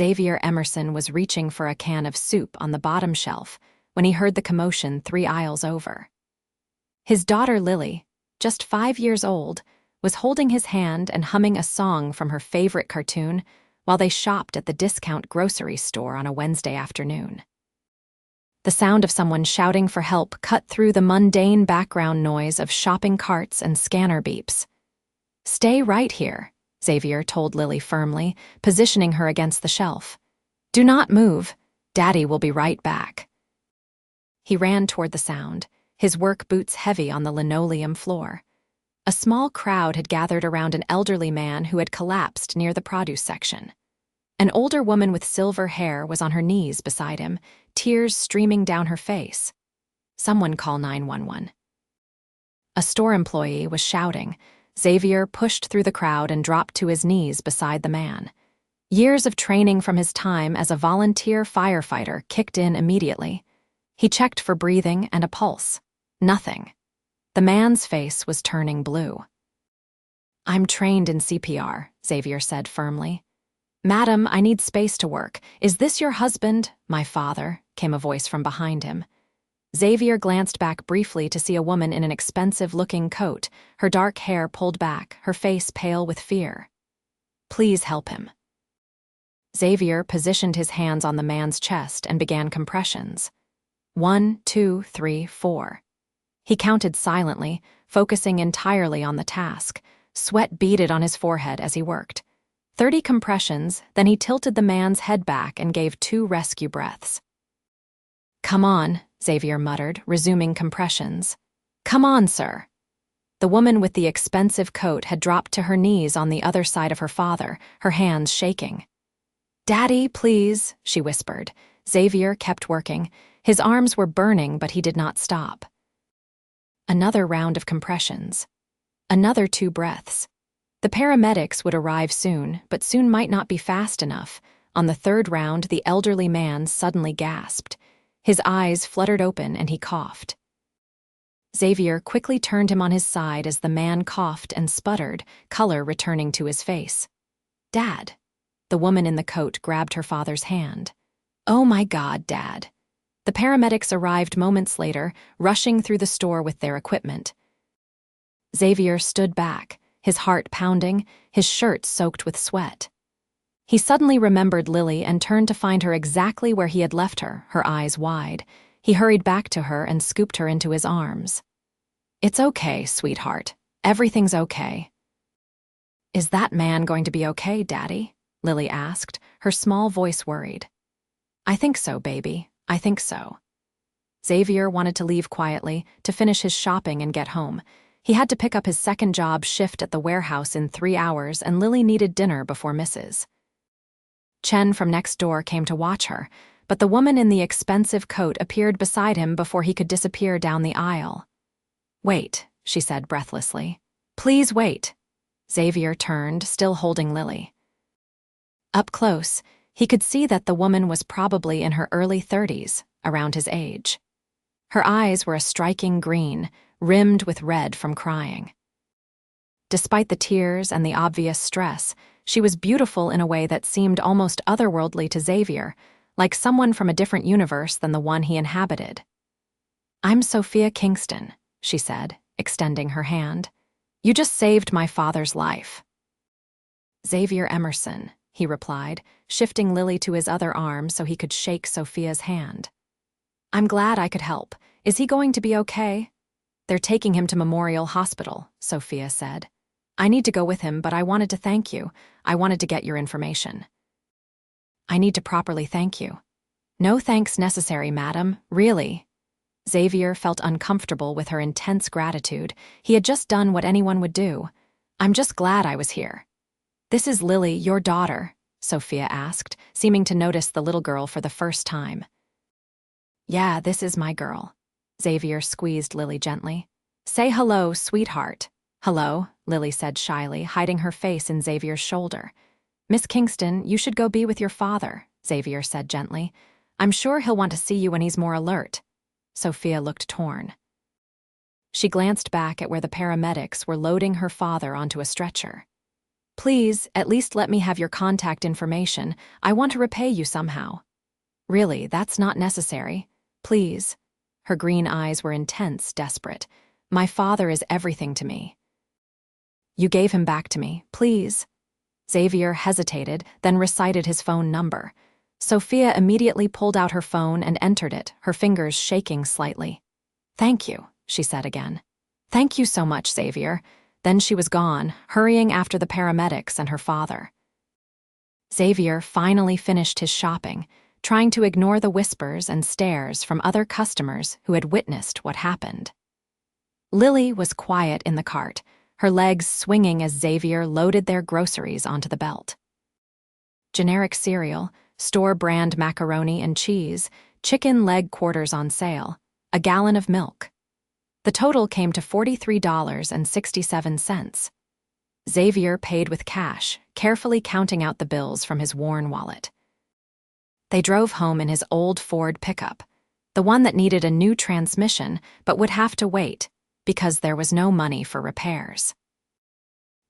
Xavier Emerson was reaching for a can of soup on the bottom shelf when he heard the commotion 3 aisles over. His daughter Lily, just 5 years old, was holding his hand and humming a song from her favorite cartoon while they shopped at the discount grocery store on a Wednesday afternoon. The sound of someone shouting for help cut through the mundane background noise of shopping carts and scanner beeps. "Stay right here," Xavier told Lily firmly, positioning her against the shelf. "Do not move. Daddy will be right back." He ran toward the sound, his work boots heavy on the linoleum floor. A small crowd had gathered around an elderly man who had collapsed near the produce section. An older woman with silver hair was on her knees beside him, tears streaming down her face. "Someone call 911. A store employee was shouting. Xavier pushed through the crowd and dropped to his knees beside the man. Years of training from his time as a volunteer firefighter kicked in immediately. He checked for breathing and a pulse. Nothing. The man's face was turning blue. "I'm trained in CPR," Xavier said firmly. "Madam, I need space to work. Is this your husband?" "My father," came a voice from behind him. Xavier glanced back briefly to see a woman in an expensive-looking coat, her dark hair pulled back, her face pale with fear. "Please help him." Xavier positioned his hands on the man's chest and began compressions. 1, 2, 3, 4. He counted silently, focusing entirely on the task. Sweat beaded on his forehead as he worked. 30 compressions, then he tilted the man's head back and gave 2 rescue breaths. "Come on," Xavier muttered, resuming compressions. "Come on, sir." The woman with the expensive coat had dropped to her knees on the other side of her father, her hands shaking. "Daddy, please," she whispered. Xavier kept working. His arms were burning, but he did not stop. Another round of compressions. Another 2 breaths. The paramedics would arrive soon, but soon might not be fast enough. On the 3rd round, the elderly man suddenly gasped. His eyes fluttered open and he coughed. Xavier quickly turned him on his side as the man coughed and sputtered, color returning to his face. "Dad." The woman in the coat grabbed her father's hand. "Oh my God, Dad." The paramedics arrived moments later, rushing through the store with their equipment. Xavier stood back, his heart pounding, his shirt soaked with sweat. He suddenly remembered Lily and turned to find her exactly where he had left her, her eyes wide. He hurried back to her and scooped her into his arms. "It's okay, sweetheart. Everything's okay." "Is that man going to be okay, Daddy?" Lily asked, her small voice worried. "I think so, baby. I think so." Xavier wanted to leave quietly, to finish his shopping and get home. He had to pick up his second job shift at the warehouse in 3 hours, and Lily needed dinner before Mrs. Chen from next door came to watch her, but the woman in the expensive coat appeared beside him before he could disappear down the aisle. "Wait," she said breathlessly. "Please wait." Xavier turned, still holding Lily. Up close, he could see that the woman was probably in her early 30s, around his age. Her eyes were a striking green, rimmed with red from crying. Despite the tears and the obvious stress, she was beautiful in a way that seemed almost otherworldly to Xavier, like someone from a different universe than the one he inhabited. "I'm Sophia Kingston," she said, extending her hand. "You just saved my father's life." "Xavier Emerson," he replied, shifting Lily to his other arm so he could shake Sophia's hand. "I'm glad I could help. Is he going to be okay?" "They're taking him to Memorial Hospital," Sophia said. "I need to go with him, but I wanted to thank you. I wanted to get your information." "I need to properly thank you." "No thanks necessary, madam, really." Xavier felt uncomfortable with her intense gratitude. He had just done what anyone would do. "I'm just glad I was here." "This is Lily, your daughter?" Sophia asked, seeming to notice the little girl for the first time. "Yeah, this is my girl." Xavier squeezed Lily gently. "Say hello, sweetheart." "Hello," Lily said shyly, hiding her face in Xavier's shoulder. "Miss Kingston, you should go be with your father," Xavier said gently. "I'm sure he'll want to see you when he's more alert." Sophia looked torn. She glanced back at where the paramedics were loading her father onto a stretcher. Please, at least let me have your contact information. I want to repay you somehow. Really, that's not necessary. Please. Her green eyes were intense, desperate. My father is everything to me. You gave him back to me, please. Xavier hesitated, then recited his phone number. Sophia immediately pulled out her phone and entered it, her fingers shaking slightly. Thank you, she said again. Thank you so much, Xavier. Then she was gone, hurrying after the paramedics and her father. Xavier finally finished his shopping, trying to ignore the whispers and stares from other customers who had witnessed what happened. Lily was quiet in the cart, her legs swinging as Xavier loaded their groceries onto the belt. Generic cereal, store-brand macaroni and cheese, chicken leg quarters on sale, a gallon of milk. The total came to $43.67. Xavier paid with cash, carefully counting out the bills from his worn wallet. They drove home in his old Ford pickup, the one that needed a new transmission but would have to wait because there was no money for repairs.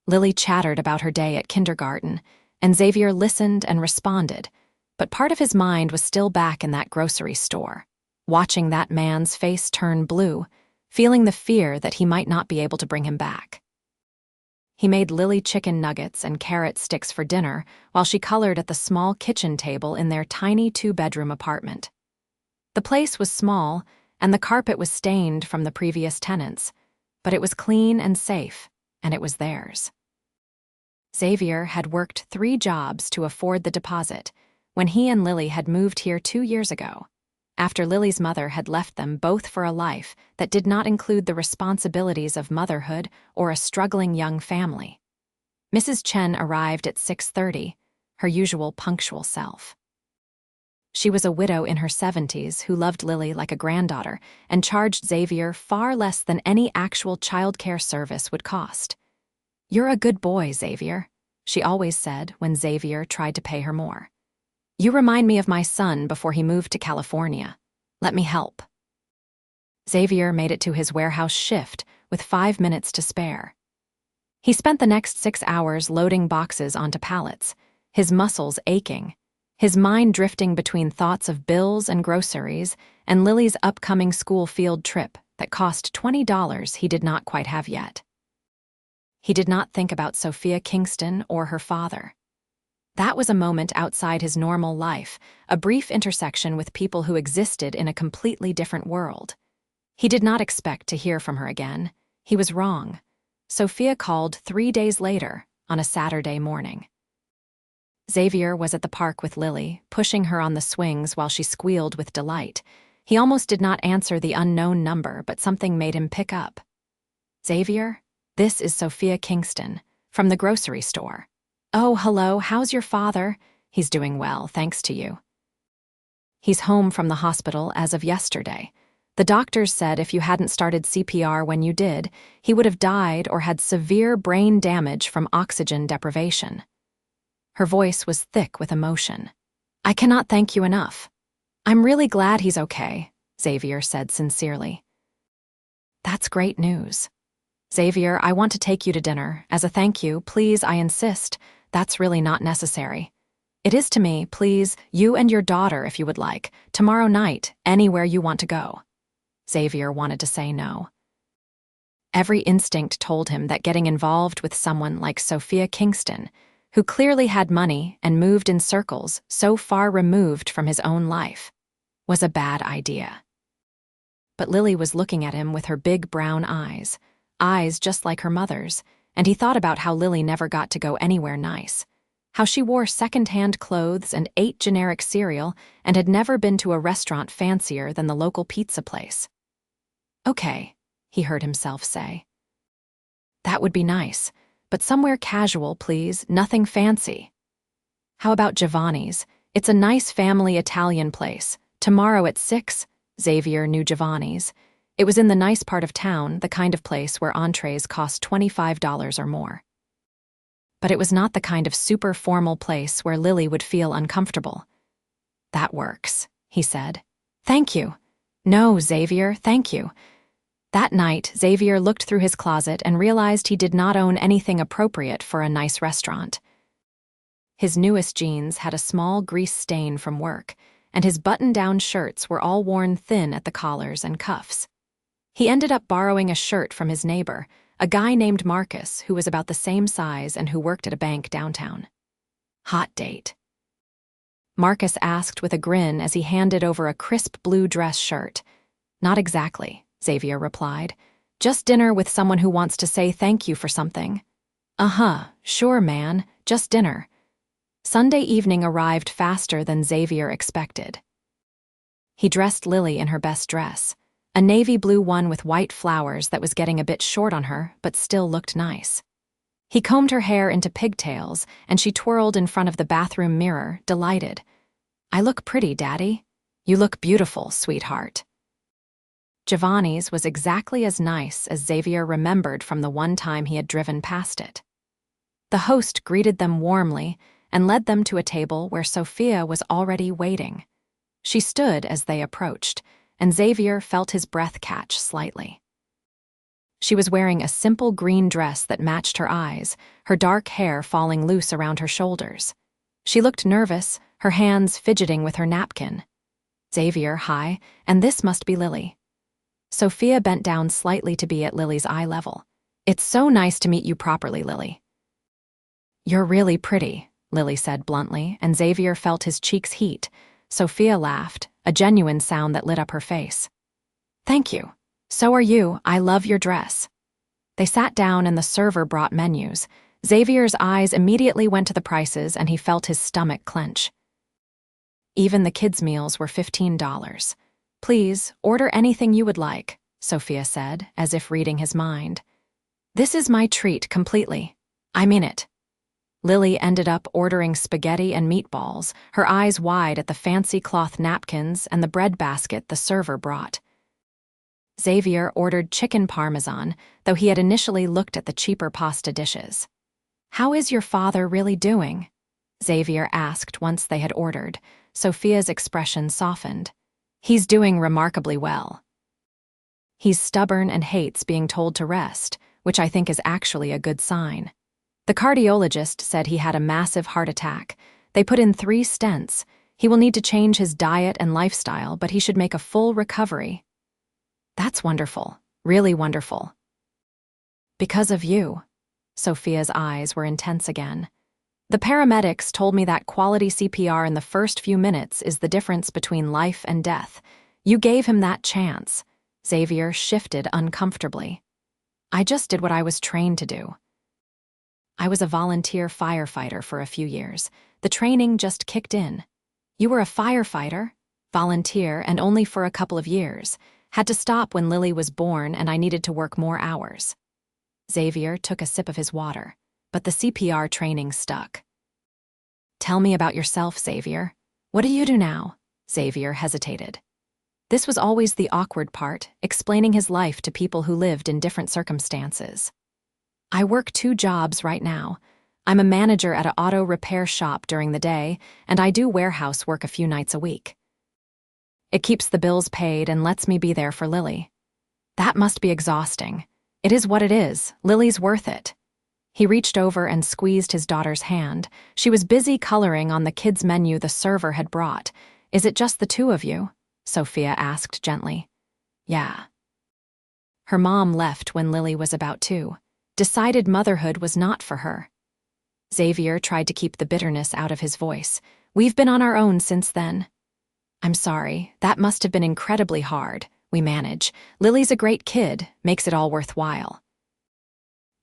Lily chattered about her day at kindergarten, and Xavier listened and responded, but part of his mind was still back in that grocery store, watching that man's face turn blue, feeling the fear that he might not be able to bring him back. He made Lily chicken nuggets and carrot sticks for dinner while she colored at the small kitchen table in their tiny two-bedroom apartment. The place was small, and the carpet was stained from the previous tenants, but it was clean and safe, and it was theirs. Xavier had worked 3 jobs to afford the deposit when he and Lily had moved here 2 years ago, after Lily's mother had left them both for a life that did not include the responsibilities of motherhood or a struggling young family. Mrs. Chen arrived at 6:30, her usual punctual self. She was a widow in her 70s who loved Lily like a granddaughter and charged Xavier far less than any actual childcare service would cost. "You're a good boy, Xavier," she always said when Xavier tried to pay her more. "You remind me of my son before he moved to California. Let me help." Xavier made it to his warehouse shift with 5 minutes to spare. He spent the next 6 hours loading boxes onto pallets, his muscles aching, his mind drifting between thoughts of bills and groceries and Lily's upcoming school field trip that cost $20 he did not quite have yet. He did not think about Sophia Kingston or her father. That was a moment outside his normal life, a brief intersection with people who existed in a completely different world. He did not expect to hear from her again. He was wrong. Sophia called 3 days later, on a Saturday morning. Xavier was at the park with Lily, pushing her on the swings while she squealed with delight. He almost did not answer the unknown number, but something made him pick up. "Xavier, this is Sophia Kingston, from the grocery store." "Oh, hello, how's your father?" "He's doing well, thanks to you." "He's home from the hospital as of yesterday. The doctors said if you hadn't started CPR when you did, he would have died or had severe brain damage from oxygen deprivation." Her voice was thick with emotion. "I cannot thank you enough." "I'm really glad he's okay," Xavier said sincerely. "That's great news." "Xavier, I want to take you to dinner. As a thank you, please, I insist. That's really not necessary." "It is to me, please, you and your daughter if you would like. Tomorrow night, anywhere you want to go." Xavier wanted to say no. Every instinct told him that getting involved with someone like Sophia Kingston, who clearly had money and moved in circles so far removed from his own life, was a bad idea. But Lily was looking at him with her big brown eyes just like her mother's, and he thought about how Lily never got to go anywhere nice, how she wore second-hand clothes and ate generic cereal and had never been to a restaurant fancier than the local pizza place. "Okay," he heard himself say. "That would be nice, but somewhere casual, please, nothing fancy." "How about Giovanni's? It's a nice family Italian place. Tomorrow at 6, Xavier knew Giovanni's. It was in the nice part of town, the kind of place where entrees cost $25 or more. But it was not the kind of super formal place where Lily would feel uncomfortable. "That works," he said. "Thank you." "No, Xavier, thank you." That night, Xavier looked through his closet and realized he did not own anything appropriate for a nice restaurant. His newest jeans had a small grease stain from work, and his button-down shirts were all worn thin at the collars and cuffs. He ended up borrowing a shirt from his neighbor, a guy named Marcus who was about the same size and who worked at a bank downtown. Hot date. Marcus asked with a grin as he handed over a crisp blue dress shirt. Not exactly, Xavier replied. Just dinner with someone who wants to say thank you for something. Sure, man, just dinner. Sunday evening arrived faster than Xavier expected. He dressed Lily in her best dress, a navy blue one with white flowers that was getting a bit short on her but still looked nice. He combed her hair into pigtails, and she twirled in front of the bathroom mirror, delighted. I look pretty, Daddy. You look beautiful, sweetheart. Giovanni's was exactly as nice as Xavier remembered from the one time he had driven past it. The host greeted them warmly and led them to a table where Sophia was already waiting. She stood as they approached, and Xavier felt his breath catch slightly. She was wearing a simple green dress that matched her eyes, her dark hair falling loose around her shoulders. She looked nervous, her hands fidgeting with her napkin. Xavier, hi, and this must be Lily. Sophia bent down slightly to be at Lily's eye level. It's so nice to meet you properly, Lily. You're really pretty, Lily said bluntly, and Xavier felt his cheeks heat. Sophia laughed, a genuine sound that lit up her face. Thank you. So are you. I love your dress. They sat down and the server brought menus. Xavier's eyes immediately went to the prices and he felt his stomach clench. Even the kids' meals were $15. Please, order anything you would like, Sophia said, as if reading his mind. This is my treat completely. I mean it. Lily ended up ordering spaghetti and meatballs, her eyes wide at the fancy cloth napkins and the bread basket the server brought. Xavier ordered chicken parmesan, though he had initially looked at the cheaper pasta dishes. How is your father really doing? Xavier asked once they had ordered. Sophia's expression softened. He's doing remarkably well. He's stubborn and hates being told to rest, which I think is actually a good sign. The cardiologist said he had a massive heart attack. They put in 3 stents. He will need to change his diet and lifestyle, but he should make a full recovery. That's wonderful, really wonderful. Because of you. Sophia's eyes were intense again. The paramedics told me that quality CPR in the first few minutes is the difference between life and death. You gave him that chance. Xavier shifted uncomfortably. I just did what I was trained to do. I was a volunteer firefighter for a few years. The training just kicked in. You were a firefighter, volunteer, and only for a couple of years. Had to stop when Lily was born and I needed to work more hours. Xavier took a sip of his water, but the CPR training stuck. Tell me about yourself, Xavier. What do you do now? Xavier hesitated. This was always the awkward part, explaining his life to people who lived in different circumstances. I work 2 jobs right now. I'm a manager at an auto repair shop during the day, and I do warehouse work a few nights a week. It keeps the bills paid and lets me be there for Lily. That must be exhausting. It is what it is. Lily's worth it. He reached over and squeezed his daughter's hand. She was busy coloring on the kids' menu the server had brought. Is it just the 2 of you? Sophia asked gently. Yeah. Her mom left when Lily was about 2. Decided motherhood was not for her. Xavier tried to keep the bitterness out of his voice. We've been on our own since then. I'm sorry, that must have been incredibly hard. We manage. Lily's a great kid, makes it all worthwhile.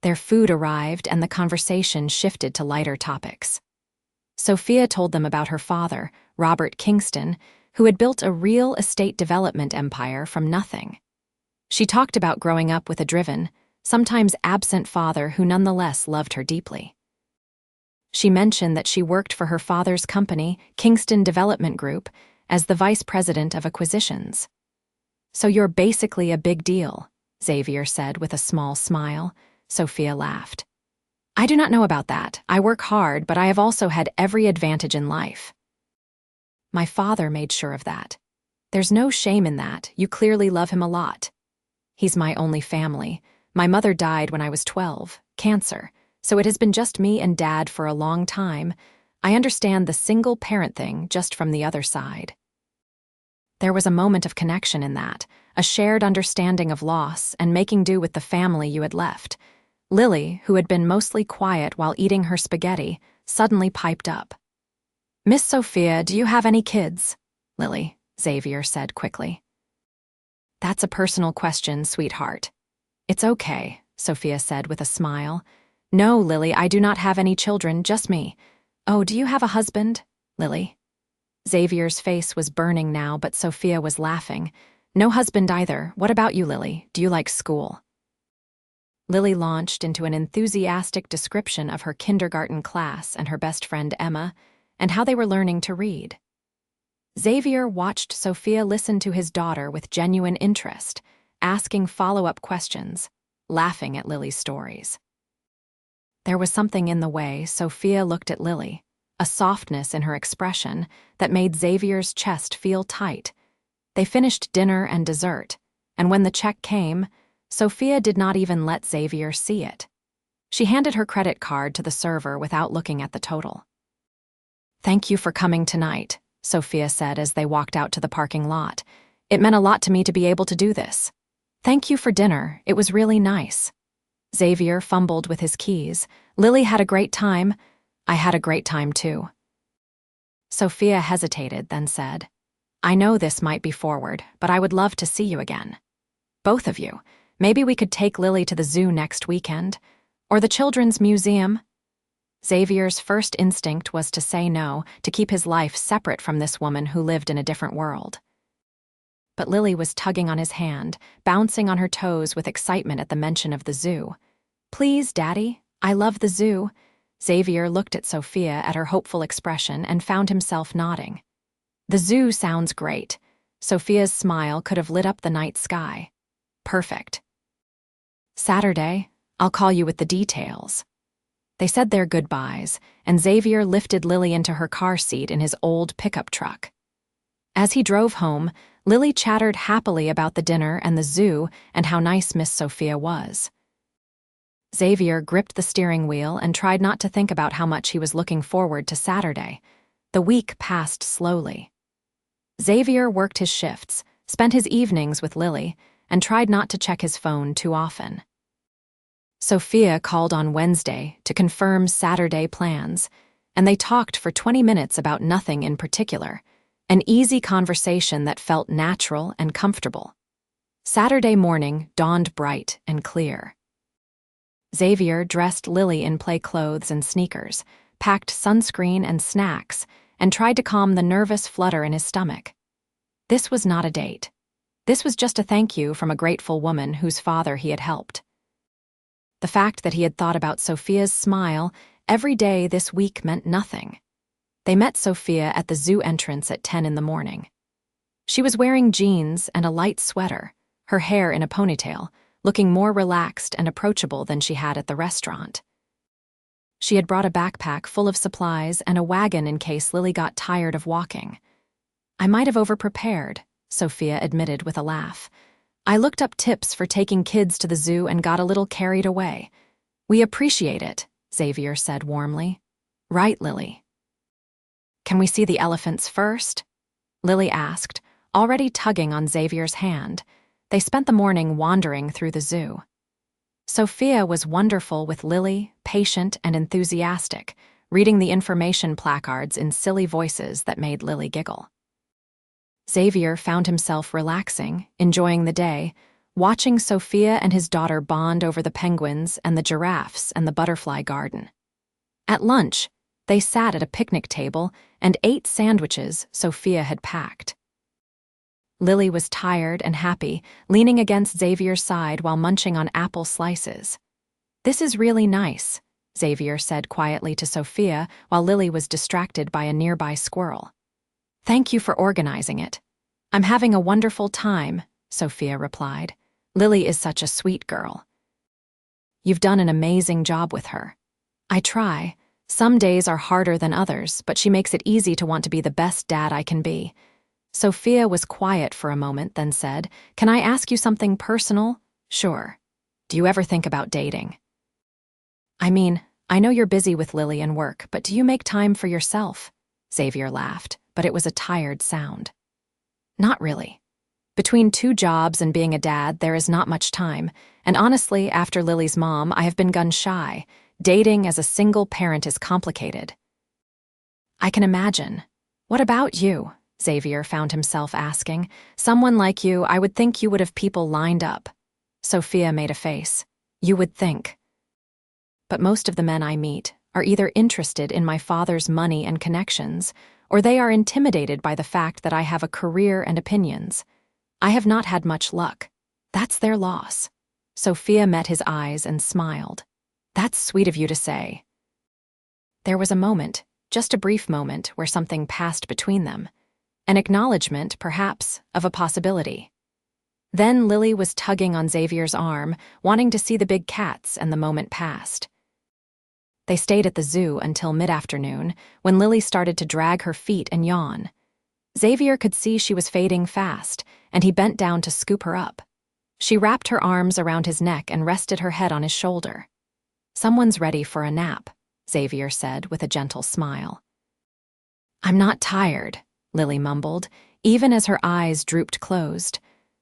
Their food arrived and the conversation shifted to lighter topics. Sophia told them about her father, Robert Kingston, who had built a real estate development empire from nothing. She talked about growing up with a driven, sometimes absent father who nonetheless loved her deeply. She mentioned that she worked for her father's company, Kingston Development Group, as the vice president of acquisitions. So you're basically a big deal, Xavier said with a small smile. Sophia laughed. I do not know about that. I work hard, but I have also had every advantage in life. My father made sure of that. There's no shame in that. You clearly love him a lot. He's my only family. My mother died when I was 12, cancer, so it has been just me and Dad for a long time. I understand the single parent thing just from the other side." There was a moment of connection in that, a shared understanding of loss and making do with the family you had left. Lily, who had been mostly quiet while eating her spaghetti, suddenly piped up. "Miss Sophia, do you have any kids?" "Lily," Xavier said quickly. "That's a personal question, sweetheart." "It's okay," Sophia said with a smile. "No, Lily, I do not have any children, just me." "Oh, do you have a husband, Lily?" Xavier's face was burning now, but Sophia was laughing. "No husband either. What about you, Lily? Do you like school?" Lily launched into an enthusiastic description of her kindergarten class and her best friend Emma, and how they were learning to read. Xavier watched Sophia listen to his daughter with genuine interest, asking follow-up questions, laughing at Lily's stories. There was something in the way Sophia looked at Lily, a softness in her expression that made Xavier's chest feel tight. They finished dinner and dessert, and when the check came, Sophia did not even let Xavier see it. She handed her credit card to the server without looking at the total. "Thank you for coming tonight," Sophia said as they walked out to the parking lot. "It meant a lot to me to be able to do this. Thank you for dinner, it was really nice." Xavier fumbled with his keys. "Lily had a great time. I had a great time too." Sophia hesitated, then said, "I know this might be forward, but I would love to see you again. Both of you. Maybe we could take Lily to the zoo next weekend, or the Children's Museum." Xavier's first instinct was to say no, to keep his life separate from this woman who lived in a different world. But Lily was tugging on his hand, bouncing on her toes with excitement at the mention of the zoo. "Please, Daddy, I love the zoo." Xavier looked at Sophia at her hopeful expression and found himself nodding. "The zoo sounds great." Sophia's smile could have lit up the night sky. "Perfect. Saturday, I'll call you with the details." They said their goodbyes, and Xavier lifted Lily into her car seat in his old pickup truck. As he drove home, Lily chattered happily about the dinner and the zoo and how nice Miss Sophia was. Xavier gripped the steering wheel and tried not to think about how much he was looking forward to Saturday. The week passed slowly. Xavier worked his shifts, spent his evenings with Lily, and tried not to check his phone too often. Sophia called on Wednesday to confirm Saturday plans, and they talked for 20 minutes about nothing in particular, an easy conversation that felt natural and comfortable. Saturday morning dawned bright and clear. Xavier dressed Lily in play clothes and sneakers, packed sunscreen and snacks, and tried to calm the nervous flutter in his stomach. This was not a date. This was just a thank you from a grateful woman whose father he had helped. The fact that he had thought about Sophia's smile every day this week meant nothing. They met Sophia at the zoo entrance at 10 in the morning. She was wearing jeans and a light sweater, her hair in a ponytail, looking more relaxed and approachable than she had at the restaurant. She had brought a backpack full of supplies and a wagon in case Lily got tired of walking. "I might have overprepared," Sophia admitted with a laugh. "I looked up tips for taking kids to the zoo and got a little carried away." "We appreciate it," Xavier said warmly. "Right, Lily." "Can we see the elephants first?" Lily asked, already tugging on Xavier's hand. They spent the morning wandering through the zoo. Sophia was wonderful with Lily, patient and enthusiastic, reading the information placards in silly voices that made Lily giggle. Xavier found himself relaxing, enjoying the day, watching Sophia and his daughter bond over the penguins and the giraffes and the butterfly garden. At lunch, they sat at a picnic table and ate sandwiches Sophia had packed. Lily was tired and happy, leaning against Xavier's side while munching on apple slices. "This is really nice," Xavier said quietly to Sophia while Lily was distracted by a nearby squirrel. "Thank you for organizing it." "I'm having a wonderful time," Sophia replied. "Lily is such a sweet girl." "You've done an amazing job with her." "I try. Some days are harder than others, but she makes it easy to want to be the best dad I can be." Sophia was quiet for a moment, then said, "Can I ask you something personal?" Sure. Do you ever think about dating? I mean, I know you're busy with Lily and work, but do you make time for yourself? Xavier laughed, but it was a tired sound. Not really. Between 2 jobs and being a dad, there is not much time, and honestly, after Lily's mom, I have been gun-shy. Dating as a single parent is complicated. I can imagine. What about you? Xavier found himself asking. Someone like you, I would think you would have people lined up. Sophia made a face. You would think. But most of the men I meet are either interested in my father's money and connections, or they are intimidated by the fact that I have a career and opinions. I have not had much luck. That's their loss. Sophia met his eyes and smiled. That's sweet of you to say. There was a moment, just a brief moment, where something passed between them. An acknowledgement, perhaps, of a possibility. Then Lily was tugging on Xavier's arm, wanting to see the big cats, and the moment passed. They stayed at the zoo until mid-afternoon, when Lily started to drag her feet and yawn. Xavier could see she was fading fast, and he bent down to scoop her up. She wrapped her arms around his neck and rested her head on his shoulder. Someone's ready for a nap, Xavier said with a gentle smile. I'm not tired, Lily mumbled, even as her eyes drooped closed.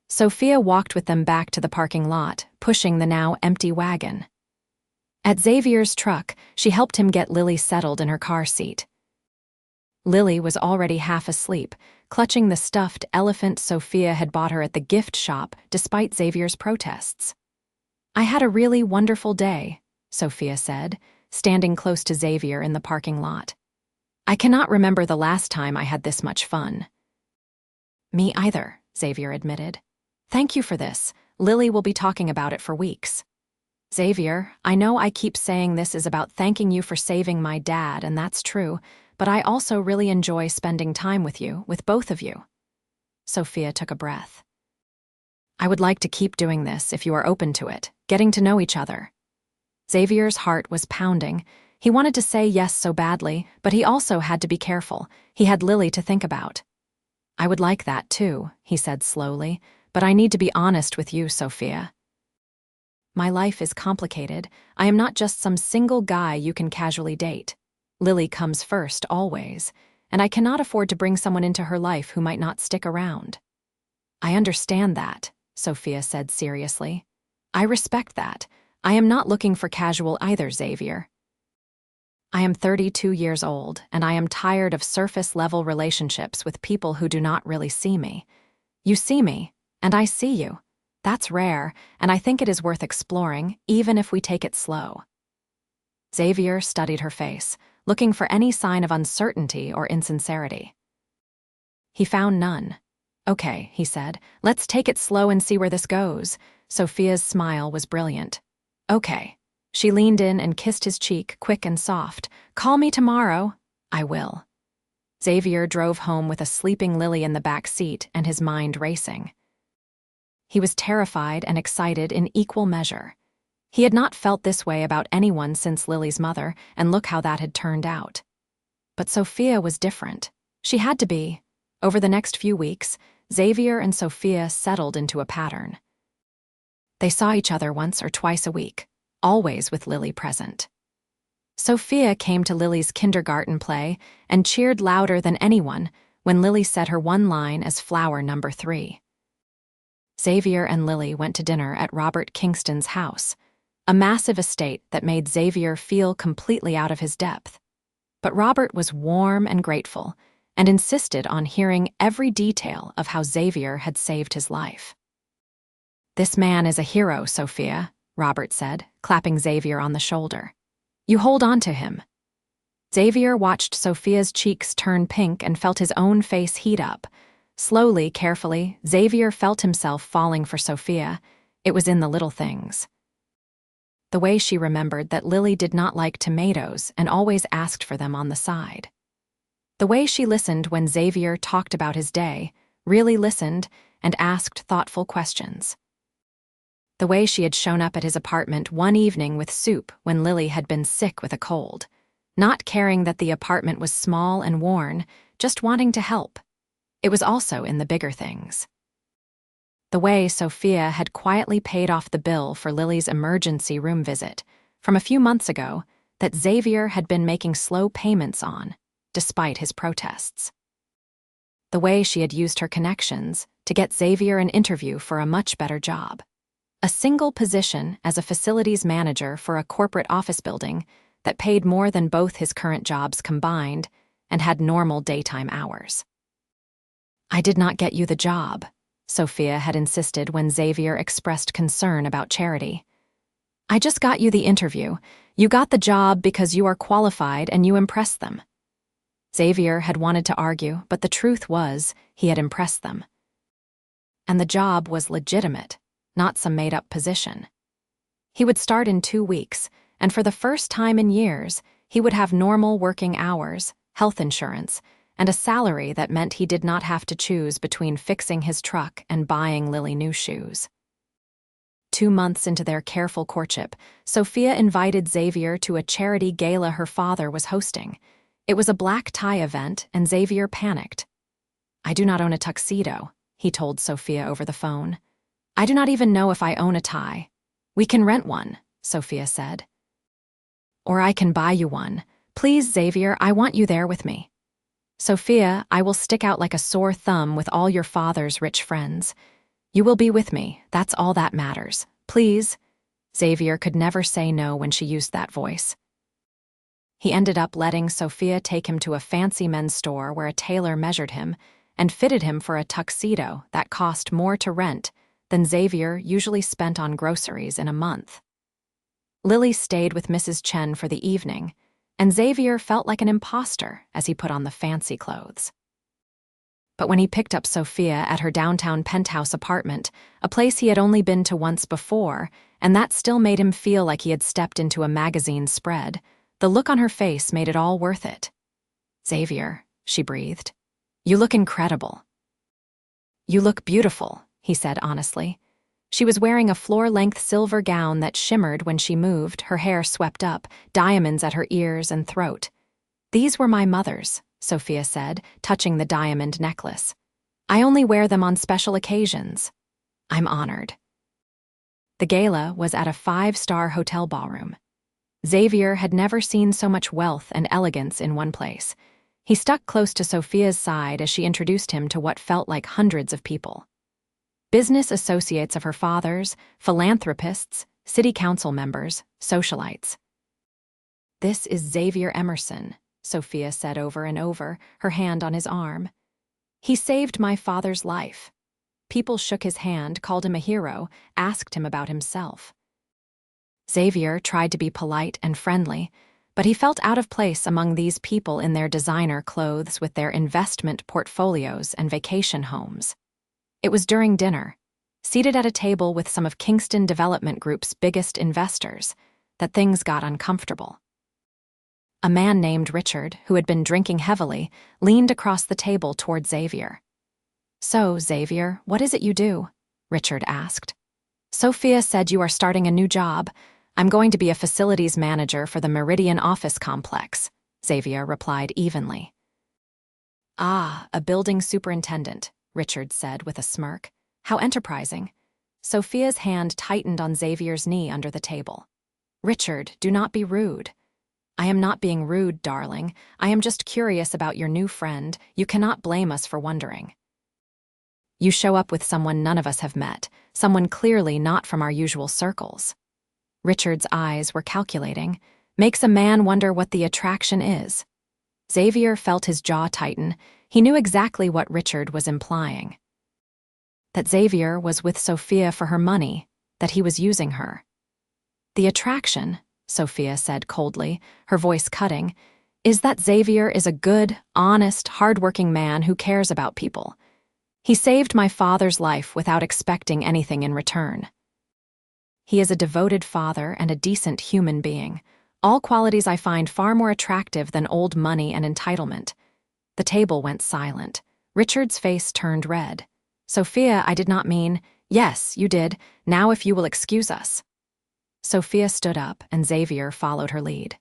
Sophia walked with them back to the parking lot, pushing the now empty wagon. At Xavier's truck, she helped him get Lily settled in her car seat. Lily was already half asleep, clutching the stuffed elephant Sophia had bought her at the gift shop despite Xavier's protests. I had a really wonderful day, Sophia said, standing close to Xavier in the parking lot. I cannot remember the last time I had this much fun. Me either, Xavier admitted. Thank you for this. Lily will be talking about it for weeks. Xavier, I know I keep saying this is about thanking you for saving my dad, and that's true, but I also really enjoy spending time with you, with both of you. Sophia took a breath. I would like to keep doing this if you are open to it, getting to know each other. Xavier's heart was pounding. He wanted to say yes so badly, but he also had to be careful. He had Lily to think about. I would like that too, he said slowly, but I need to be honest with you, Sophia. My life is complicated. I am not just some single guy you can casually date. Lily comes first, always, and I cannot afford to bring someone into her life who might not stick around. I understand that, Sophia said seriously. I respect that. I am not looking for casual either, Xavier. I am 32 years old, and I am tired of surface-level relationships with people who do not really see me. You see me, and I see you. That's rare, and I think it is worth exploring, even if we take it slow. Xavier studied her face, looking for any sign of uncertainty or insincerity. He found none. Okay, he said, let's take it slow and see where this goes. Sophia's smile was brilliant. Okay. She leaned in and kissed his cheek, quick and soft. Call me tomorrow. I will. Xavier drove home with a sleeping Lily in the back seat and his mind racing. He was terrified and excited in equal measure. He had not felt this way about anyone since Lily's mother, and look how that had turned out. But Sophia was different. She had to be. Over the next few weeks, Xavier and Sophia settled into a pattern. They saw each other once or twice a week, always with Lily present. Sophia came to Lily's kindergarten play and cheered louder than anyone when Lily said her one line as flower number 3. Xavier and Lily went to dinner at Robert Kingston's house, a massive estate that made Xavier feel completely out of his depth. But Robert was warm and grateful and insisted on hearing every detail of how Xavier had saved his life. This man is a hero, Sophia, Robert said, clapping Xavier on the shoulder. You hold on to him. Xavier watched Sophia's cheeks turn pink and felt his own face heat up. Slowly, carefully, Xavier felt himself falling for Sophia. It was in the little things. The way she remembered that Lily did not like tomatoes and always asked for them on the side. The way she listened when Xavier talked about his day, really listened, and asked thoughtful questions. The way she had shown up at his apartment one evening with soup when Lily had been sick with a cold, not caring that the apartment was small and worn, just wanting to help. It was also in the bigger things. the way Sophia had quietly paid off the bill for Lily's emergency room visit from a few months ago that Xavier had been making slow payments on, despite his protests. The way she had used her connections to get Xavier an interview for a much better job. A single position as a facilities manager for a corporate office building that paid more than both his current jobs combined and had normal daytime hours. "I did not get you the job," Sophia had insisted when Xavier expressed concern about Charity. "I just got you the interview. You got the job because you are qualified and you impressed them." Xavier had wanted to argue, but the truth was he had impressed them. And the job was legitimate, not some made-up position. He would start in 2 weeks, and for the first time in years, he would have normal working hours, health insurance, and a salary that meant he did not have to choose between fixing his truck and buying Lily new shoes. 2 months into their careful courtship, Sophia invited Xavier to a charity gala her father was hosting. It was a black tie event, and Xavier panicked. "I do not own a tuxedo," he told Sophia over the phone. "I do not even know if I own a tie." "We can rent one," Sophia said. "Or I can buy you one. Please, Xavier, I want you there with me." "Sophia, I will stick out like a sore thumb with all your father's rich friends. You will be with me, that's all that matters. Please." Xavier could never say no when she used that voice. He ended up letting Sophia take him to a fancy men's store where a tailor measured him and fitted him for a tuxedo that cost more to rent than Xavier usually spent on groceries in a month. Lily stayed with Mrs. Chen for the evening, and Xavier felt like an imposter as he put on the fancy clothes. But when he picked up Sophia at her downtown penthouse apartment, a place he had only been to once before, and that still made him feel like he had stepped into a magazine spread, the look on her face made it all worth it. "Xavier," she breathed, "you look incredible." "You look beautiful," he said honestly. She was wearing a floor-length silver gown that shimmered when she moved, her hair swept up, diamonds at her ears and throat. "These were my mother's," Sophia said, touching the diamond necklace. "I only wear them on special occasions." "I'm honored." The gala was at a 5-star hotel ballroom. Xavier had never seen so much wealth and elegance in one place. He stuck close to Sophia's side as she introduced him to what felt like hundreds of people. Business associates of her father's, philanthropists, city council members, socialites. "This is Xavier Emerson," Sophia said over and over, her hand on his arm. "He saved my father's life." People shook his hand, called him a hero, asked him about himself. Xavier tried to be polite and friendly, but he felt out of place among these people in their designer clothes with their investment portfolios and vacation homes. It was during dinner, seated at a table with some of Kingston Development Group's biggest investors, that things got uncomfortable. A man named Richard, who had been drinking heavily, leaned across the table toward Xavier. "So, Xavier, what is it you do?" Richard asked. "Sophia said you are starting a new job. I'm going to be a facilities manager for the Meridian office complex," Xavier replied evenly. "Ah, a building superintendent," Richard said with a smirk. "How enterprising." Sophia's hand tightened on Xavier's knee under the table. "Richard, do not be rude." "I am not being rude, darling. I am just curious about your new friend. You cannot blame us for wondering." "You show up with someone none of us have met, someone clearly not from our usual circles." Richard's eyes were calculating. Makes a man wonder what the attraction is. Xavier felt his jaw tighten. He knew exactly what Richard was implying. That Xavier was with Sophia for her money, that he was using her. "The attraction," Sophia said coldly, her voice cutting, "is that Xavier is a good, honest, hard-working man who cares about people. He saved my father's life without expecting anything in return. He is a devoted father and a decent human being, all qualities I find far more attractive than old money and entitlement." The table went silent. Richard's face turned red. "Sophia, I did not mean—" "Yes, you did. Now if you will excuse us." Sophia stood up, and Xavier followed her lead.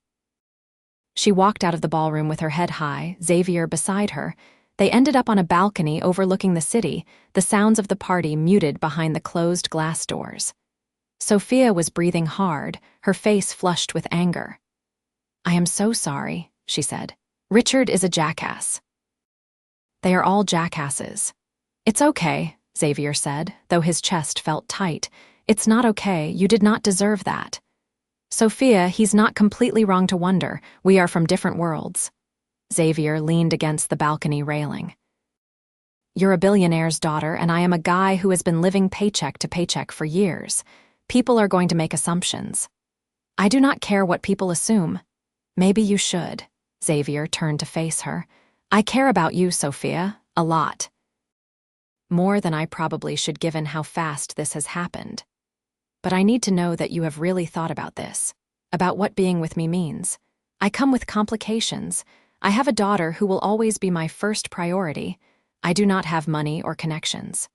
She walked out of the ballroom with her head high, Xavier beside her. They ended up on a balcony overlooking the city, the sounds of the party muted behind the closed glass doors. Sophia was breathing hard, her face flushed with anger. "I am so sorry," she said. "Richard is a jackass." "They are all jackasses." "It's okay," Xavier said, though his chest felt tight. "It's not okay, you did not deserve that." "Sophia, he's not completely wrong to wonder. We are from different worlds." Xavier leaned against the balcony railing. "You're a billionaire's daughter, and I am a guy who has been living paycheck to paycheck for years. People are going to make assumptions. I do not care what people assume." "Maybe you should." Xavier turned to face her. "I care about you, Sophia, a lot. More than I probably should given how fast this has happened. But I need to know that you have really thought about this, about what being with me means. I come with complications. I have a daughter who will always be my first priority. I do not have money or connections.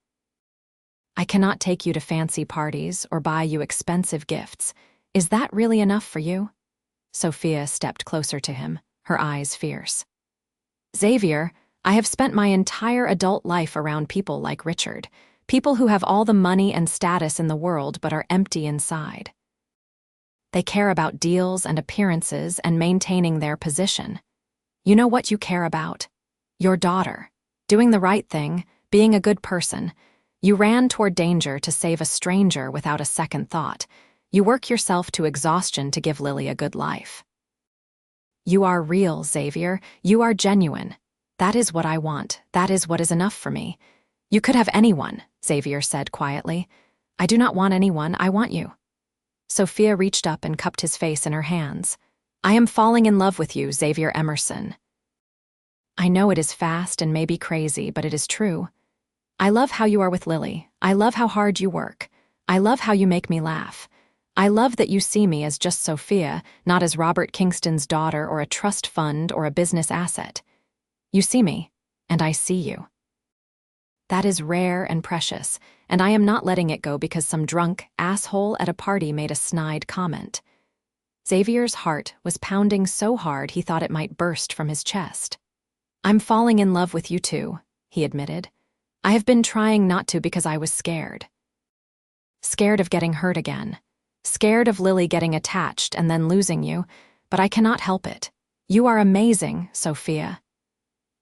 I cannot take you to fancy parties or buy you expensive gifts. Is that really enough for you?" Sophia stepped closer to him, her eyes fierce. "Xavier, I have spent my entire adult life around people like Richard, people who have all the money and status in the world but are empty inside. They care about deals and appearances and maintaining their position. You know what you care about? Your daughter. Doing the right thing, being a good person. You ran toward danger to save a stranger without a second thought. You work yourself to exhaustion to give Lily a good life. You are real, Xavier. You are genuine. That is what I want. That is what is enough for me. You could have anyone," Xavier said quietly. "I do not want anyone, I want you." Sophia reached up and cupped his face in her hands. "I am falling in love with you, Xavier Emerson. I know it is fast and maybe crazy, but it is true. I love how you are with Lily. I love how hard you work. I love how you make me laugh. I love that you see me as just Sophia, not as Robert Kingston's daughter or a trust fund or a business asset. You see me, and I see you. That is rare and precious, and I am not letting it go because some drunk asshole at a party made a snide comment." Xavier's heart was pounding so hard he thought it might burst from his chest. "I'm falling in love with you too," he admitted. "I have been trying not to because I was scared. Scared of getting hurt again. Scared of Lily getting attached and then losing you, but I cannot help it. You are amazing, Sophia."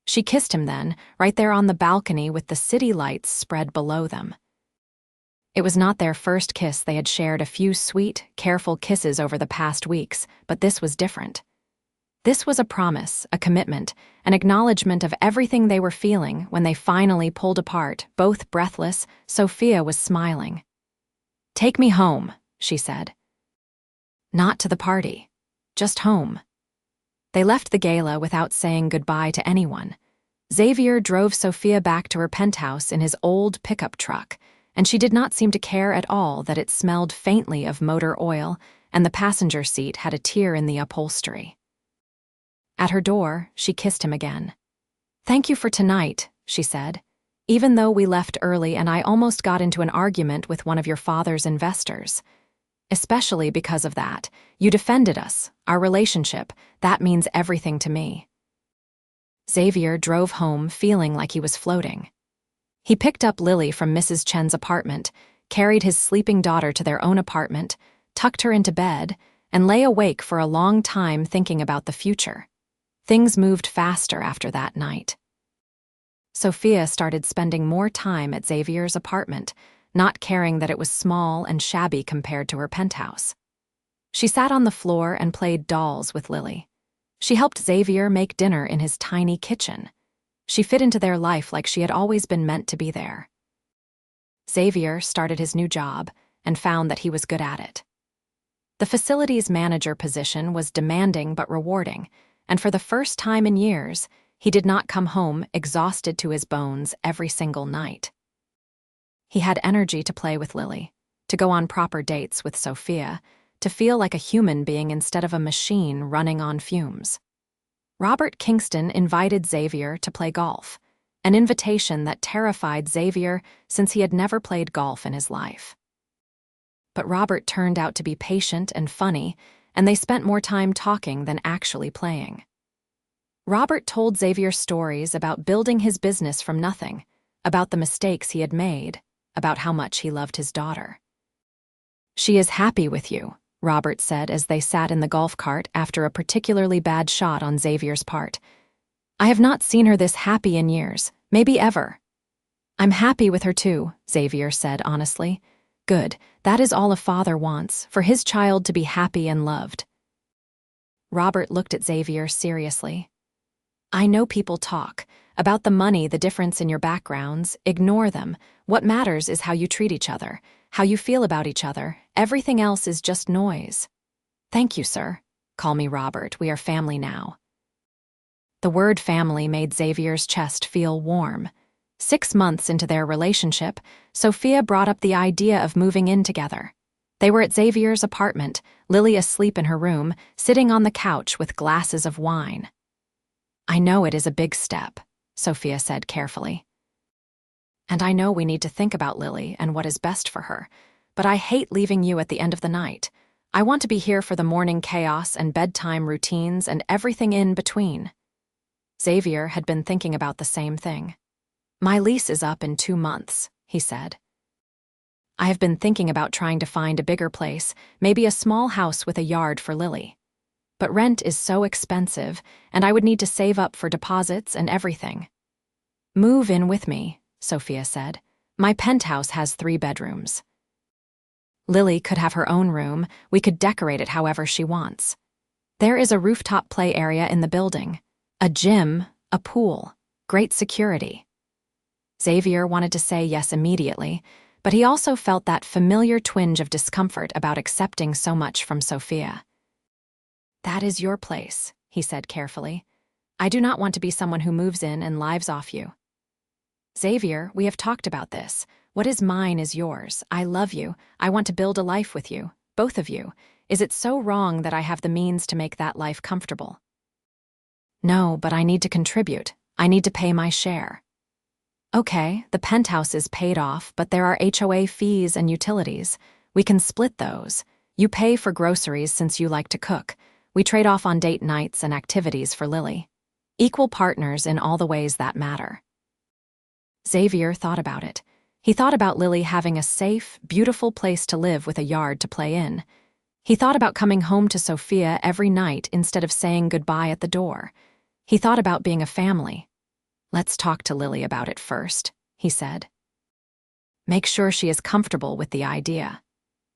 She kissed him then, right there on the balcony with the city lights spread below them. It was not their first kiss. They had shared a few sweet, careful kisses over the past weeks, but this was different. This was a promise, a commitment, an acknowledgement of everything they were feeling when they finally pulled apart, both breathless. Sophia was smiling. "Take me home," she said. "Not to the party. Just home." They left the gala without saying goodbye to anyone. Xavier drove Sophia back to her penthouse in his old pickup truck, and she did not seem to care at all that it smelled faintly of motor oil and the passenger seat had a tear in the upholstery. At her door, she kissed him again. "Thank you for tonight," she said. "Even though we left early and I almost got into an argument with one of your father's investors. Especially because of that. You defended us, our relationship. That means everything to me." Xavier drove home feeling like he was floating. He picked up Lily from Mrs. Chen's apartment, carried his sleeping daughter to their own apartment, tucked her into bed, and lay awake for a long time thinking about the future. Things moved faster after that night. Sophia started spending more time at Xavier's apartment, not caring that it was small and shabby compared to her penthouse. She sat on the floor and played dolls with Lily. She helped Xavier make dinner in his tiny kitchen. She fit into their life like she had always been meant to be there. Xavier started his new job and found that he was good at it. The facilities manager position was demanding but rewarding, and for the first time in years, he did not come home exhausted to his bones every single night. He had energy to play with Lily, to go on proper dates with Sophia, to feel like a human being instead of a machine running on fumes. Robert Kingston invited Xavier to play golf, an invitation that terrified Xavier since he had never played golf in his life. But Robert turned out to be patient and funny, and they spent more time talking than actually playing. Robert told Xavier stories about building his business from nothing, about the mistakes he had made, about how much he loved his daughter. "She is happy with you," Robert said as they sat in the golf cart after a particularly bad shot on Xavier's part. "I have not seen her this happy in years, maybe ever." "I'm happy with her too," Xavier said honestly. "Good, that is all a father wants, for his child to be happy and loved." Robert looked at Xavier seriously. "I know people talk about the money, the difference in your backgrounds. Ignore them. What matters is how you treat each other, how you feel about each other. Everything else is just noise." "Thank you, sir. Call me Robert. We are family now." The word family made Xavier's chest feel warm. 6 months into their relationship, Sophia brought up the idea of moving in together. They were at Xavier's apartment, Lily asleep in her room, sitting on the couch with glasses of wine. "I know it is a big step," Sophia said carefully. "And I know we need to think about Lily and what is best for her, but I hate leaving you at the end of the night. I want to be here for the morning chaos and bedtime routines and everything in between." Xavier had been thinking about the same thing. "My lease is up in 2 months," he said. "I have been thinking about trying to find a bigger place, maybe a small house with a yard for Lily. But rent is so expensive, and I would need to save up for deposits and everything." "Move in with me," Sophia said. "My penthouse has 3 bedrooms. Lily could have her own room. We could decorate it however she wants. There is a rooftop play area in the building, a gym, a pool, great security." Xavier wanted to say yes immediately, but he also felt that familiar twinge of discomfort about accepting so much from Sophia. "That is your place," he said carefully. "I do not want to be someone who moves in and lives off you. Xavier, we have talked about this. What is mine is yours. I love you. I want to build a life with you, both of you. Is it so wrong that I have the means to make that life comfortable?" "No, but I need to contribute. I need to pay my share." "Okay, the penthouse is paid off, but there are HOA fees and utilities. We can split those. You pay for groceries since you like to cook. We trade off on date nights and activities for Lily. Equal partners in all the ways that matter." Xavier thought about it. He thought about Lily having a safe, beautiful place to live with a yard to play in. He thought about coming home to Sophia every night instead of saying goodbye at the door. He thought about being a family. "Let's talk to Lily about it first," he said. "Make sure she is comfortable with the idea."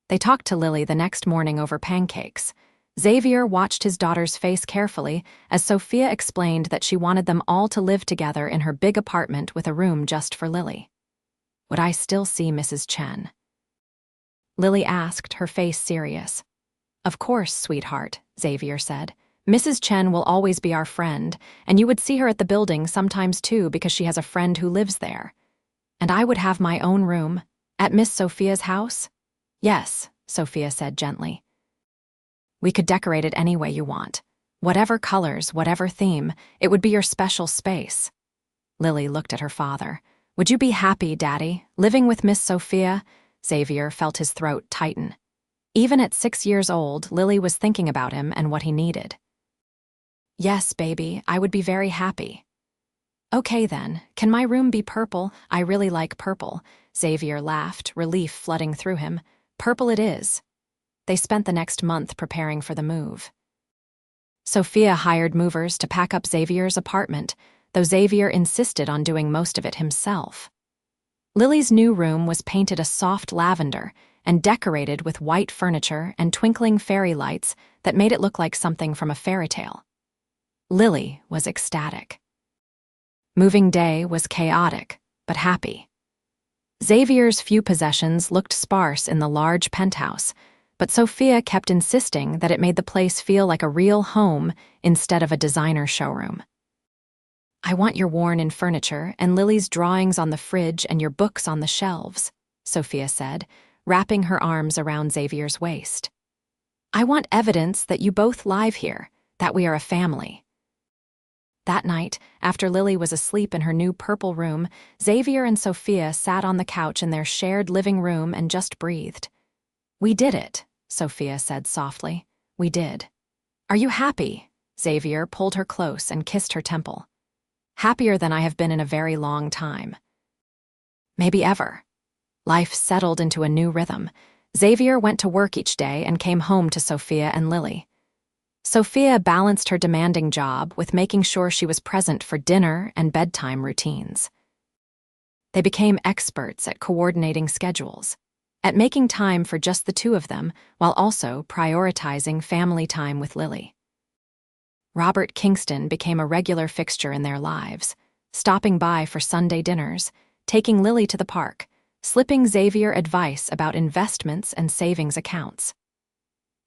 They talked to Lily the next morning over pancakes. Xavier watched his daughter's face carefully as Sophia explained that she wanted them all to live together in her big apartment with a room just for Lily. "Would I still see Mrs. Chen?" Lily asked, her face serious. "Of course, sweetheart," Xavier said. "Mrs. Chen will always be our friend, and you would see her at the building sometimes too because she has a friend who lives there. And I would have my own room. At Miss Sophia's house?" "Yes," Sophia said gently. "We could decorate it any way you want. Whatever colors, whatever theme, it would be your special space." Lily looked at her father. "Would you be happy, Daddy, living with Miss Sophia?" Xavier felt his throat tighten. Even at 6 years old, Lily was thinking about him and what he needed. "Yes, baby, I would be very happy." "Okay then, can my room be purple? I really like purple." Xavier laughed, relief flooding through him. "Purple it is." They spent the next month preparing for the move. Sophia hired movers to pack up Xavier's apartment, though Xavier insisted on doing most of it himself. Lily's new room was painted a soft lavender and decorated with white furniture and twinkling fairy lights that made it look like something from a fairy tale. Lily was ecstatic. Moving day was chaotic, but happy. Xavier's few possessions looked sparse in the large penthouse, but Sophia kept insisting that it made the place feel like a real home instead of a designer showroom. "I want your worn-in furniture and Lily's drawings on the fridge and your books on the shelves," Sophia said, wrapping her arms around Xavier's waist. "I want evidence that you both live here, that we are a family." That night, after Lily was asleep in her new purple room, Xavier and Sophia sat on the couch in their shared living room and just breathed. "We did it," Sophia said softly. "We did." "Are you happy?" Xavier pulled her close and kissed her temple. "Happier than I have been in a very long time. Maybe ever." Life settled into a new rhythm. Xavier went to work each day and came home to Sophia and Lily. Sophia balanced her demanding job with making sure she was present for dinner and bedtime routines. They became experts at coordinating schedules, at making time for just the two of them while also prioritizing family time with Lily. Robert Kingston became a regular fixture in their lives, stopping by for Sunday dinners, taking Lily to the park, slipping Xavier advice about investments and savings accounts.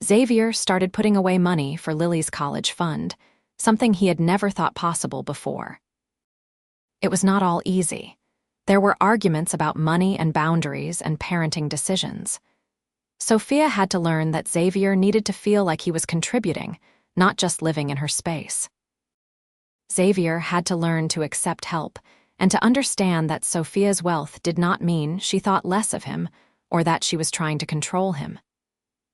Xavier started putting away money for Lily's college fund, something he had never thought possible before. It was not all easy. There were arguments about money and boundaries and parenting decisions. Sophia had to learn that Xavier needed to feel like he was contributing, not just living in her space. Xavier had to learn to accept help and to understand that Sophia's wealth did not mean she thought less of him or that she was trying to control him.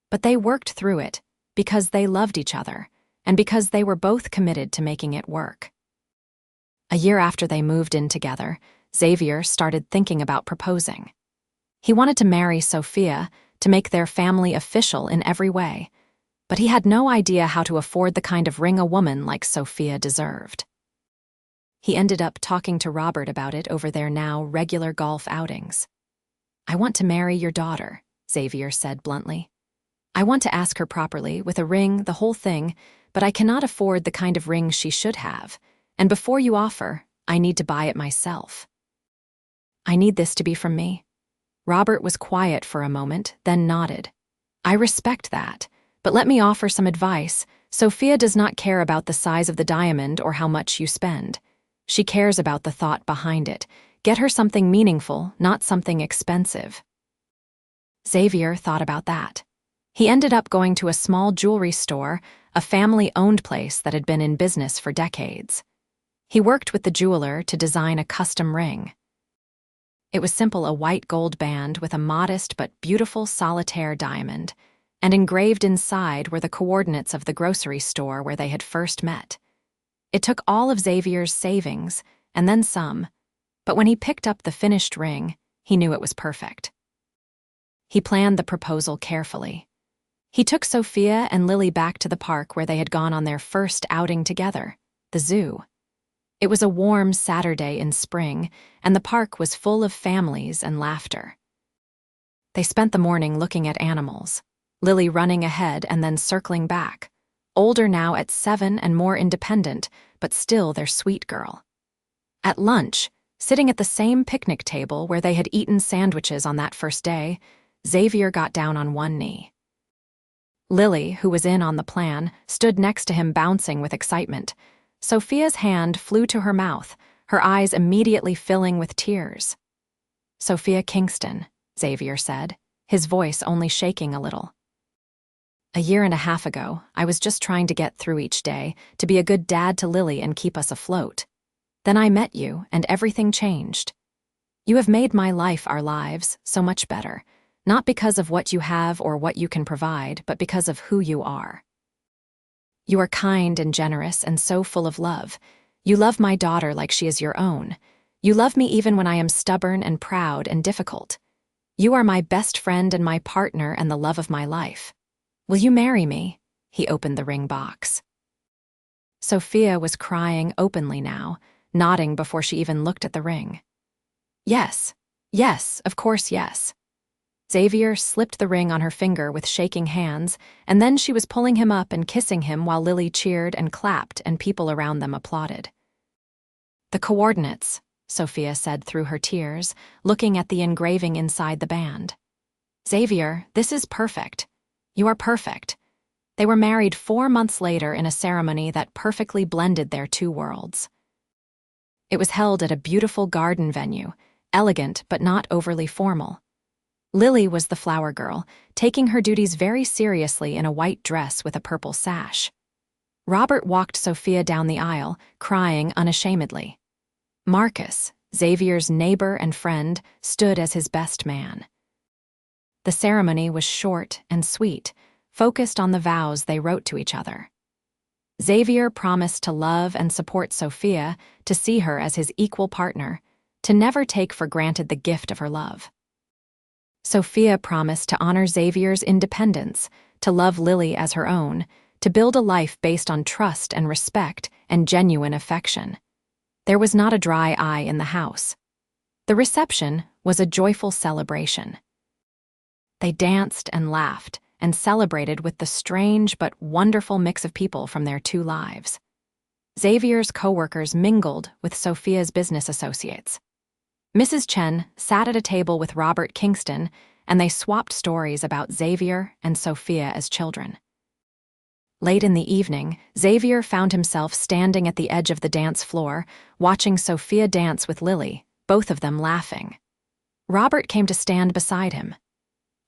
But they worked through it because they loved each other and because they were both committed to making it work. A year after they moved in together, Xavier started thinking about proposing. He wanted to marry Sophia to make their family official in every way, but he had no idea how to afford the kind of ring a woman like Sophia deserved. He ended up talking to Robert about it over their now regular golf outings. "I want to marry your daughter," Xavier said bluntly. "I want to ask her properly, with a ring, the whole thing, but I cannot afford the kind of ring she should have, and before you offer, I need to buy it myself. I need this to be from me." Robert was quiet for a moment, then nodded. "I respect that, but let me offer some advice. Sophia does not care about the size of the diamond or how much you spend. She cares about the thought behind it. Get her something meaningful, not something expensive." Xavier thought about that. He ended up going to a small jewelry store, a family-owned place that had been in business for decades. He worked with the jeweler to design a custom ring. It was simple, a white gold band with a modest but beautiful solitaire diamond, and engraved inside were the coordinates of the grocery store where they had first met. It took all of Xavier's savings, and then some, but when he picked up the finished ring, he knew it was perfect. He planned the proposal carefully. He took Sophia and Lily back to the park where they had gone on their first outing together, the zoo. It was a warm Saturday in spring, and the park was full of families and laughter. They spent the morning looking at animals, Lily running ahead and then circling back, older now at 7 and more independent, but still their sweet girl. At lunch, sitting at the same picnic table where they had eaten sandwiches on that first day, Xavier got down on one knee. Lily, who was in on the plan, stood next to him bouncing with excitement. Sophia's hand flew to her mouth, her eyes immediately filling with tears. "Sophia Kingston," Xavier said, his voice only shaking a little. "A year and a half ago, I was just trying to get through each day, to be a good dad to Lily and keep us afloat. Then I met you, and everything changed. You have made my life, our lives, so much better, not because of what you have or what you can provide, but because of who you are. You are kind and generous and so full of love. You love my daughter like she is your own. You love me even when I am stubborn and proud and difficult. You are my best friend and my partner and the love of my life. Will you marry me?" He opened the ring box. Sophia was crying openly now, nodding before she even looked at the ring. "Yes, yes, of course yes." Xavier slipped the ring on her finger with shaking hands, and then she was pulling him up and kissing him while Lily cheered and clapped and people around them applauded. "The coordinates," Sophia said through her tears, looking at the engraving inside the band. "Xavier, this is perfect. You are perfect." They were married 4 months later in a ceremony that perfectly blended their two worlds. It was held at a beautiful garden venue, elegant but not overly formal. Lily was the flower girl, taking her duties very seriously in a white dress with a purple sash. Robert walked Sophia down the aisle, crying unashamedly. Marcus, Xavier's neighbor and friend, stood as his best man. The ceremony was short and sweet, focused on the vows they wrote to each other. Xavier promised to love and support Sophia, to see her as his equal partner, to never take for granted the gift of her love. Sophia promised to honor Xavier's independence, to love Lily as her own, to build a life based on trust and respect and genuine affection. There was not a dry eye in the house. The reception was a joyful celebration. They danced and laughed and celebrated with the strange but wonderful mix of people from their two lives. Xavier's co-workers mingled with Sophia's business associates. Mrs. Chen sat at a table with Robert Kingston, and they swapped stories about Xavier and Sophia as children. Late in the evening, Xavier found himself standing at the edge of the dance floor, watching Sophia dance with Lily, both of them laughing. Robert came to stand beside him.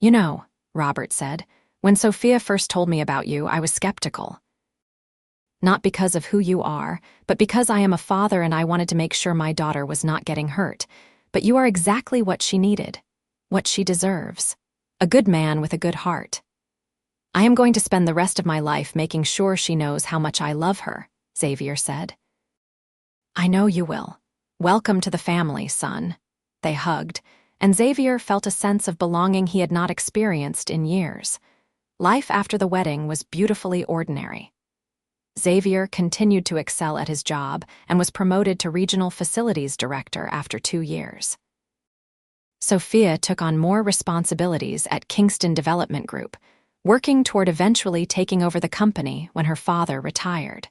"You know," Robert said, "when Sophia first told me about you, I was skeptical. Not because of who you are, but because I am a father and I wanted to make sure my daughter was not getting hurt. But you are exactly what she needed, what she deserves. A good man with a good heart. I am going to spend the rest of my life making sure she knows how much I love her," Xavier said. "I know you will. Welcome to the family, son." They hugged, and Xavier felt a sense of belonging he had not experienced in years. Life after the wedding was beautifully ordinary. Xavier continued to excel at his job and was promoted to Regional Facilities Director after 2 years. Sophia took on more responsibilities at Kingston Development Group, working toward eventually taking over the company when her father retired.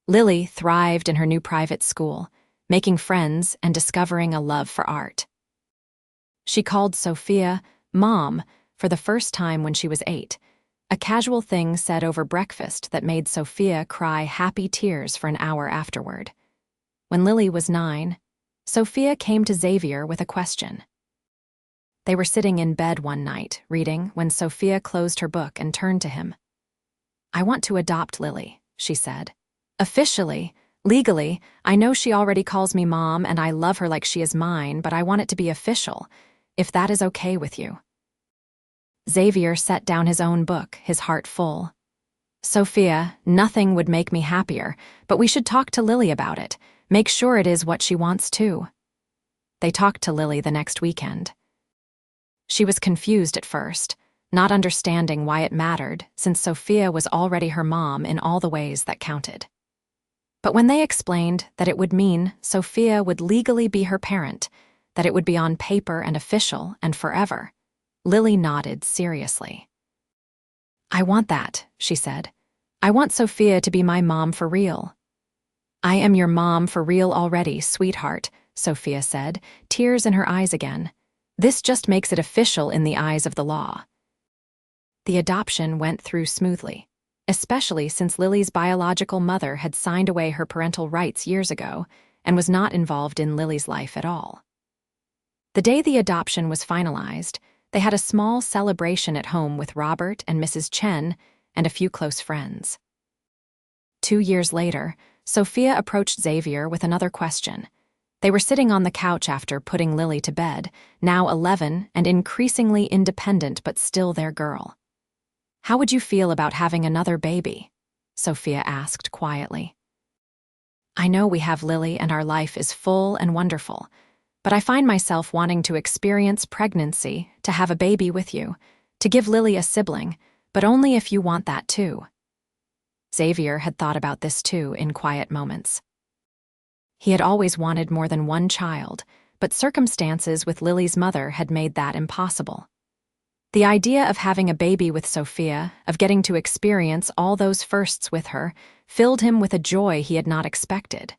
Lily thrived in her new private school, making friends and discovering a love for art. She called Sophia Mom for the first time when she was 8, a casual thing said over breakfast that made Sophia cry happy tears for an hour afterward. When Lily was 9, Sophia came to Xavier with a question. They were sitting in bed one night, reading, when Sophia closed her book and turned to him. "I want to adopt Lily," she said. "Officially, legally, I know she already calls me Mom and I love her like she is mine, but I want it to be official, if that is okay with you." Xavier set down his own book, his heart full. "Sophia, nothing would make me happier, but we should talk to Lily about it. Make sure it is what she wants too." They talked to Lily the next weekend. She was confused at first, not understanding why it mattered, since Sophia was already her mom in all the ways that counted. But when they explained that it would mean Sophia would legally be her parent, that it would be on paper and official and forever, Lily nodded seriously. "I want that," she said. "I want Sophia to be my mom for real." "I am your mom for real already, sweetheart," Sophia said, tears in her eyes again. "This just makes it official in the eyes of the law." The adoption went through smoothly, especially since Lily's biological mother had signed away her parental rights years ago and was not involved in Lily's life at all. The day the adoption was finalized, they had a small celebration at home with Robert and Mrs. Chen and a few close friends. 2 years later, Sophia approached Xavier with another question. They were sitting on the couch after putting Lily to bed, now 11 and increasingly independent but still their girl. "How would you feel about having another baby?" Sophia asked quietly. "I know we have Lily and our life is full and wonderful, but I find myself wanting to experience pregnancy, to have a baby with you, to give Lily a sibling, but only if you want that too." Xavier had thought about this too in quiet moments. He had always wanted more than one child, but circumstances with Lily's mother had made that impossible. The idea of having a baby with Sophia, of getting to experience all those firsts with her, filled him with a joy he had not expected.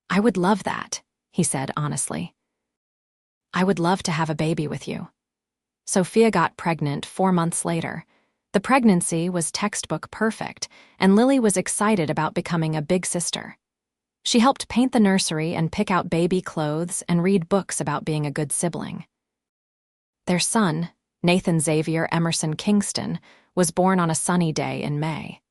"I would love that," he said honestly. "I would love to have a baby with you." Sophia got pregnant 4 months later. The pregnancy was textbook perfect, and Lily was excited about becoming a big sister. She helped paint the nursery and pick out baby clothes and read books about being a good sibling. Their son, Nathan Xavier Emerson Kingston, was born on a sunny day in May.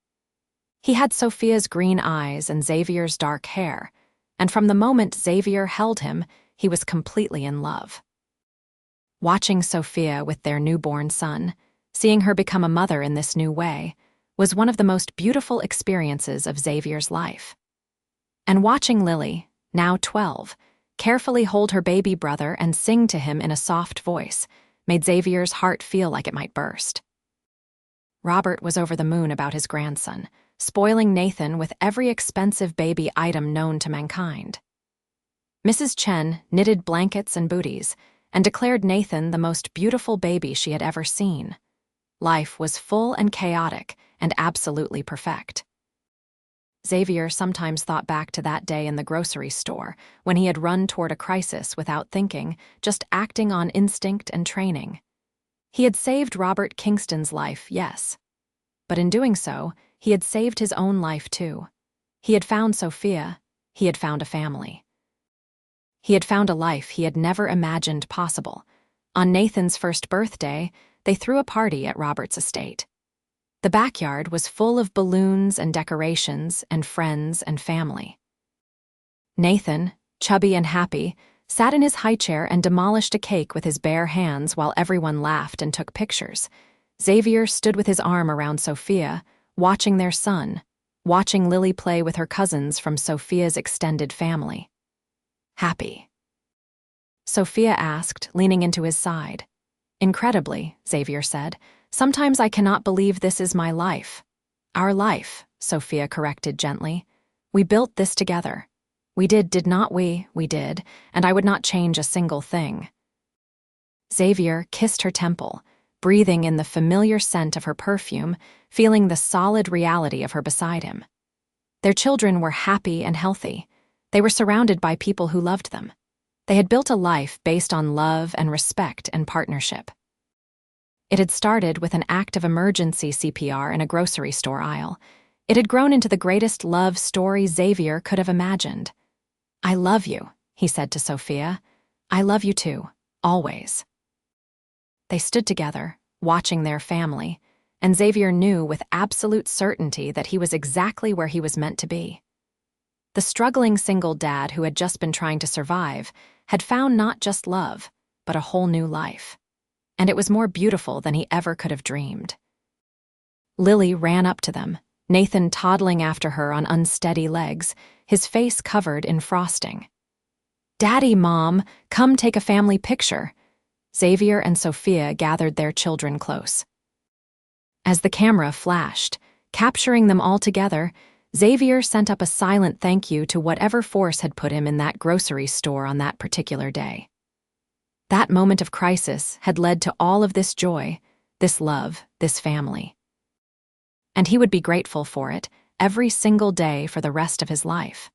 He had Sophia's green eyes and Xavier's dark hair, and from the moment Xavier held him, he was completely in love. Watching Sophia with their newborn son, seeing her become a mother in this new way, was one of the most beautiful experiences of Xavier's life. And watching Lily, now 12, carefully hold her baby brother and sing to him in a soft voice made Xavier's heart feel like it might burst. Robert was over the moon about his grandson, spoiling Nathan with every expensive baby item known to mankind. Mrs. Chen knitted blankets and booties and declared Nathan the most beautiful baby she had ever seen. Life was full and chaotic and absolutely perfect. Xavier sometimes thought back to that day in the grocery store when he had run toward a crisis without thinking, just acting on instinct and training. He had saved Robert Kingston's life, yes. But in doing so, he had saved his own life too. He had found Sophia. He had found a family. He had found a life he had never imagined possible. On Nathan's first birthday, they threw a party at Robert's estate. The backyard was full of balloons and decorations and friends and family. Nathan, chubby and happy, sat in his high chair and demolished a cake with his bare hands while everyone laughed and took pictures. Xavier stood with his arm around Sophia, watching their son, watching Lily play with her cousins from Sophia's extended family. Happy? Sophia asked, leaning into his side. Incredibly, Xavier said, sometimes I cannot believe this is my life. Our life, Sophia corrected gently. We built this together. We did not we? We did, and I would not change a single thing. Xavier kissed her temple, breathing in the familiar scent of her perfume, feeling the solid reality of her beside him. Their children were happy and healthy. They were surrounded by people who loved them. They had built a life based on love and respect and partnership. It had started with an act of emergency CPR in a grocery store aisle. It had grown into the greatest love story Xavier could have imagined. I love you, he said to Sophia. I love you too, always. They stood together, watching their family, and Xavier knew with absolute certainty that he was exactly where he was meant to be. The struggling single dad who had just been trying to survive had found not just love, but a whole new life. And it was more beautiful than he ever could have dreamed. Lily ran up to them, Nathan toddling after her on unsteady legs, his face covered in frosting. Daddy, Mom, come take a family picture. Xavier and Sophia gathered their children close. As the camera flashed, capturing them all together, Xavier sent up a silent thank you to whatever force had put him in that grocery store on that particular day. That moment of crisis had led to all of this joy, this love, this family. And he would be grateful for it every single day for the rest of his life.